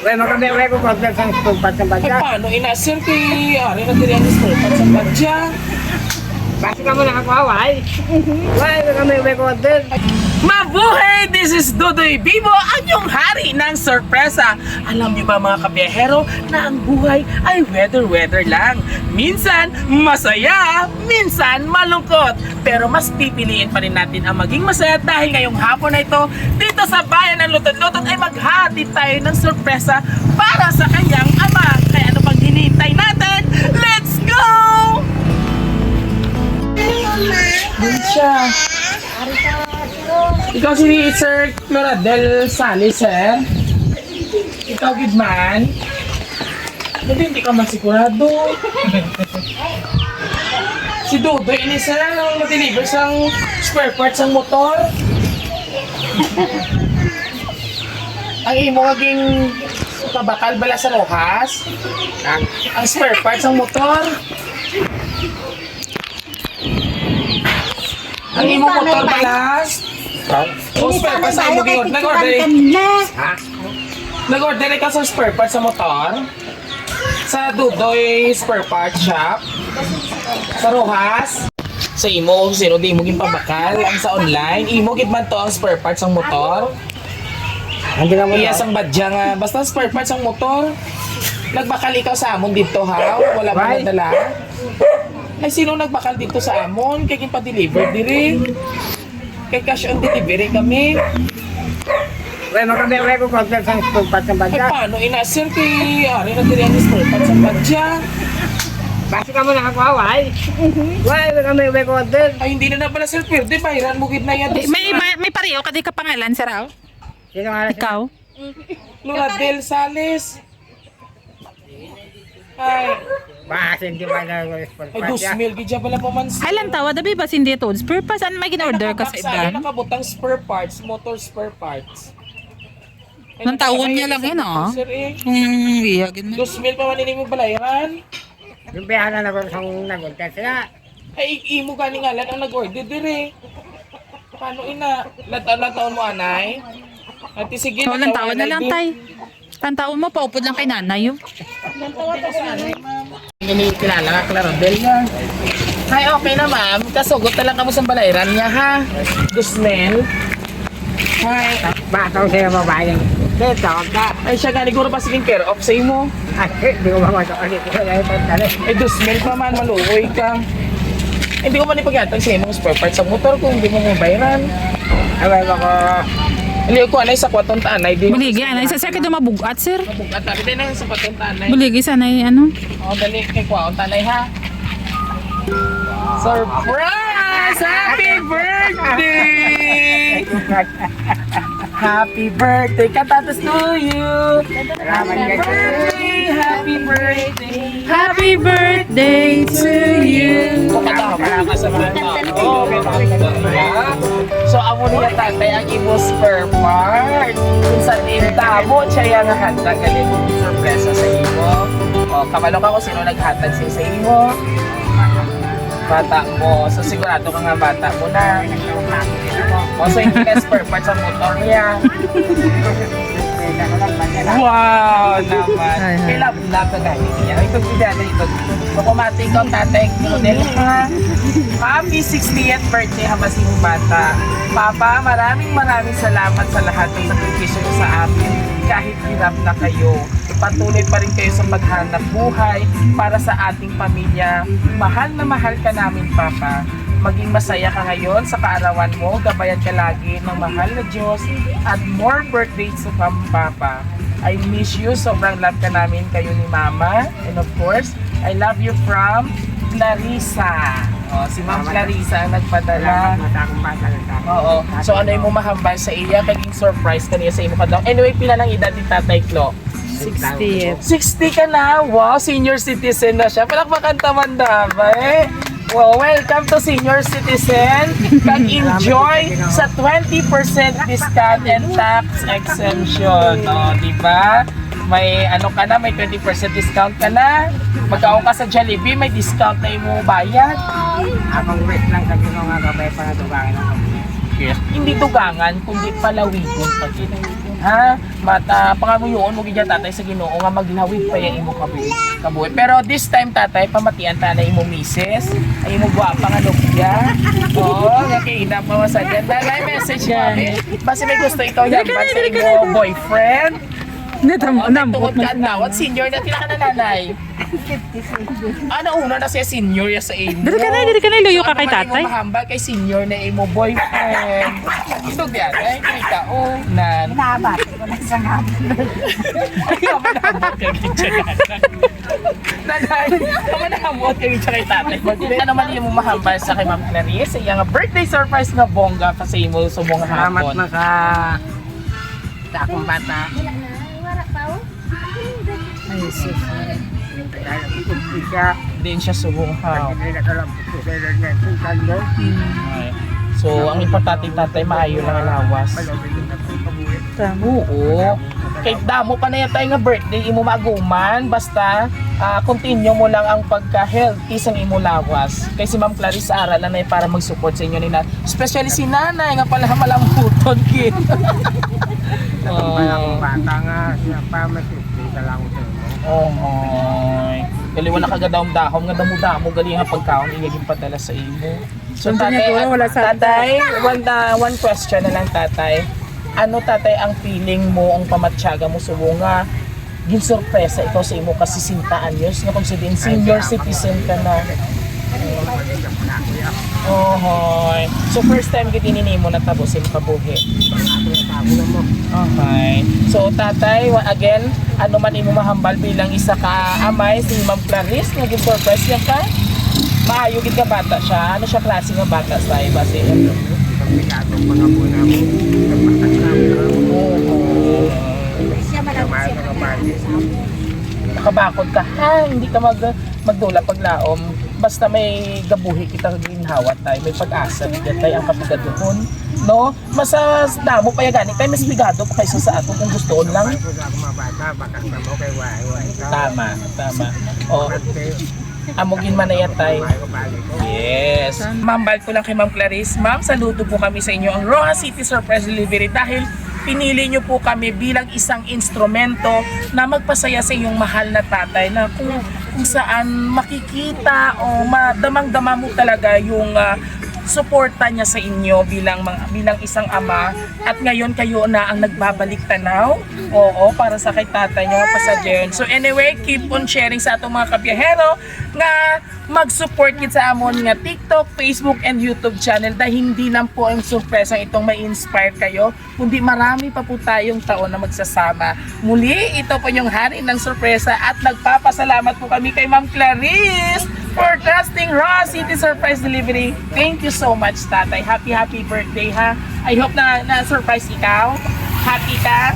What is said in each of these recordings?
Uy, magkabay ko contact sa spurpat sa Ay, badya. paano ina-sir kay Ari na diri ang spare parts sa badya? Basta ka mo nakakaway. Uy, magkabay ko contact. Mabuhay! This is Dudoy Bibo, ang iyong hari ng sorpresa. Alam niyo ba mga kabiyahero na ang buhay ay weather lang. Minsan masaya, minsan malungkot. Pero mas pipiliin pa rin natin ang maging masaya dahil ngayong hapon na ito, dito sa bayan ng Lutot-Lutot ay maghatid tayo ng sorpresa para sa kanyang ama. Kaya ano pang hinihintay natin? Let's go! Doon siya. Ikaw si Sir Cloradel Salis, sir? Ikaw, good man? Hindi ka masigurado. Si Dodoy, ini sir, nang ma-deliver sang spare parts ng motor. Ang imo maging kabakal bala sa Rojas? Ang spare parts ng motor? Ang imo motor balas? O spare parts sa imo giyon? Nag-order ka sa spare parts sa motor? Sa Dudoy Spare Parts Shop? Sa Rojas? Sa imo, sino di mo gimpabakal ang sa online? Imo gid man to ang spare parts ng motor? Hindi ka mo Iya sang badya nga, basta spare parts ng motor. Nagbakal ikaw sa amon dito ha? Wala ba Why? nadala? Ay sino nagbakal dito sa amon? Kaya pa-deliver diri. Kay cash on delivery kami. Uy, magkabay ko contact sa spurpat sa Ay badya. paano ina-sir kay Ari na diri ang spare parts sa badya? Basta ka mo nakakaway. Uy, magkabay ko contact. Ay hindi na pala sir, pwede bayaran mo gid na yan. May pareho ka di ka pangalan, sir, Raul? Sino nga na siya? Ikaw? Loradel Sales. Ay, Basta hindi ba na ay spurpat dos ya? mil gidya pala pa man. Ay lang tawa, dabi ba hindi to? Spare parts, ano may in-order ka sa iban? Nakabutang spare parts, motor spare parts. Ay, Nang taon niya lang yun, nakakabay ah. Sir eh. Iyagin mo. 2,000 pa man ini mo balayaran. Yung biyahan na ko sa nag-contact sila. Ay imo gani nga lang ang nag-order dire. Paano ina? Taon mo anay? Ati sige. So, lang taon na lang, tay. Lang taon mo, paupod lang kay nanay yun. Hindi kilala ka, Clarabel niya. Hi, okay na ma'am. Kasugot na lang kamo sa balayaran niya ha. 2,000. Hi. Basta ko sa'yo babae. Dito, ka. Ay siya gani guro pa siging care off sa imo. Ay, di ko mamasok. Ay, di ko na ipagdali. Ay 2,000 pa man maluoy ka. Hindi ko man ipagyatag sa imong spare parts sa motor kung hindi mo mabayaran. Ay, ako. Hindi ko anay sa kwatong tanay di. Buligi, ano? Isa sir, kayo mabugat, sir. At tabi din na sa kwatong tanay. Buligi, sanay, ano? O dali kay kwaon tanay ha. Surprise! Happy birthday! Happy birthday katatas to you. Happy birthday, happy birthday. Happy birthday to you! So amo niya tatay ang imo spare part. Kung sa tinta mo, siya yung handa galing sorpresa sa imo. O, kabalo ka kung sino naghatag siya sa imo. Bata mo. So sigurado ka nga bata mo na. O, so hindi ka spare part sa motor niya. Wow naman. Ay, ay. Kailan na ka gani niya. Ito pidala ito. So kumati ko tatay Claudel ha. Happy 60th birthday ha masing bata. Papa, maraming salamat sa lahat ng sakripisyo niyo sa amin. Kahit hirap na kayo, patuloy pa rin kayo sa maghanap buhay para sa ating pamilya. Mahal na mahal ka namin, Papa. Maging masaya ka ngayon sa kaarawan mo, gabayan ka lagi ng mahal na Diyos at more birthdays to come, Papa. I miss you, sobrang love ka namin kayo ni Mama. And of course, I love you from Clarissa. Oh, si Ma'am Clarissa ang nagpadala. Oo. So ano yung mahambal sa iya? Kaging surprise ka niya sa imo ka daw. Anyway, pila lang edad ni Tatay Klo? 60th. 60 ka na? Wow, senior citizen na siya. Palakpakan taman na ba eh? Well, welcome to Senior Citizen. Kag-enjoy sa 20% discount and tax exemption. O, di ba? May ano ka na, may 20% discount ka na. Magkaon ka sa Jollibee, may discount na yung bayad. Akong wait lang sa mga gabay para tubangan ako. Hindi tugangan, kundi palawigon pa din. ha. Mata pangamo yun mo gidya tatay sa Ginoo nga maglawig pa yung imo kabuhi. Pero this time tatay pamatian ta na imo misis, ay imo gwapa nga nukya. Oo, nga kina pa masadyan. Dahil message mami. Basta may gusto ikaw yan ba sa imo boyfriend? Tungod ka ang tawad, senior na tila ka na nanay. Ano una na siya senior ya sa imo? Dili ka na, luyo ka kay tatay. Mahambal kay senior na imo boyfriend. Ito biya, ay kita o nan. Nabati ko na isang hapon. Ayaw manabot kay kitsa. Nanay, manabot kay kitsa kay tatay. Ano man yung mahambal sa kay Ma'am Clarice, iyang birthday surprise nga bongga pa sa imo subong Salamat hapon. na ka sa akong bata. Ay, sus. Din siya subong hapon. Hmm. So, ang importante tatay, maayo lang ang lawas. Oo. Kay damo pa na yan tayo nga birthday, imo maguman. Basta, continue mo lang ang pagka-healthy sa imo lawas. Kay si Ma'am Clarice aralan na para mag-support sa inyo ni Nanay. Especially si Nanay, nga pala malamputon, kid. Ang bata nga, siya pa masipli ka lang sa imo. Oh, gali wala ka gadawom-dahom nga damo-damo gali nga pagkaon iyagin padala sa imo. So tatay, one question na lang tatay. Ano tatay ang feeling mo ang pamatyaga mo subo nga ginsurpresa ikaw sa imo kasi 60 anyos nga considered senior citizen ka na. Ohoy. So first time gid mo natabo sa imong kabuhi. Okay. So tatay, again, ano man imo mahambal bilang isa ka amay si Ma'am Clarice nga gin-surprise niya ka? Maayo gid ka bata siya. Ano siya klase nga bata sa base? Nakabakod ka ha, hindi ka magdula paglaom. Basta may gabuhi kita ginhawat tayo, may pag-asa bigyan tayo ang kapigaduhon. No? Masa damo pa yan tayo, mas bigado pa kaysa sa ato kung gusto lang. Tama. O, amogin man na yan tayo. Yes. Mambal ko lang kay Ma'am Clarice. Ma'am, saludo po kami sa inyo ang Roja City Surprise Delivery dahil pinili nyo po kami bilang isang instrumento na magpasaya sa inyong mahal na tatay na kung saan makikita o madamang-dama mo talaga yung suporta niya sa inyo bilang isang ama at ngayon kayo na ang nagbabalik tanaw para sa kay tatay niyo pasadyen. So anyway, keep on sharing sa atong mga kabiyahero nga mag-support kit sa amon nga TikTok, Facebook and YouTube channel dahil hindi lang po ang surpresa itong may inspire kayo kundi marami pa po tayong taon na magsasama. Muli, ito po yung hari ng sorpresa at nagpapasalamat po kami kay Ma'am Clarice for trusting Roja City Surprise Delivery. Thank you so much, tatay. Happy birthday ha. I hope na surprise ikaw. Happy ka.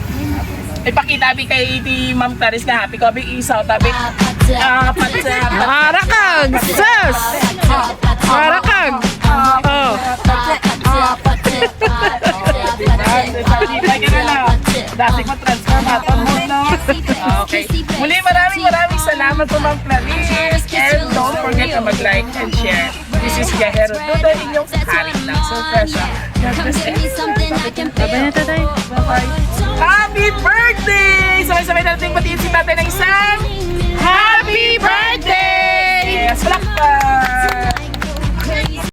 Ipakita kay Ma'am Clarice na happy ko. Isaw tabi. Arakag! Sus! Arakag! Oh. Dasig mo-transfer maton mo, no? Okay. Muli, maraming salamat po, Ma'am Clarice. And don't forget to mag-like and share. This is Gahero Duda, inyong haring ng sorpresa. Sabay na tatay. Bye-bye. Happy birthday! Sabay-sabay natin batiin si tatay ng isang Happy birthday! Yes, palakpak!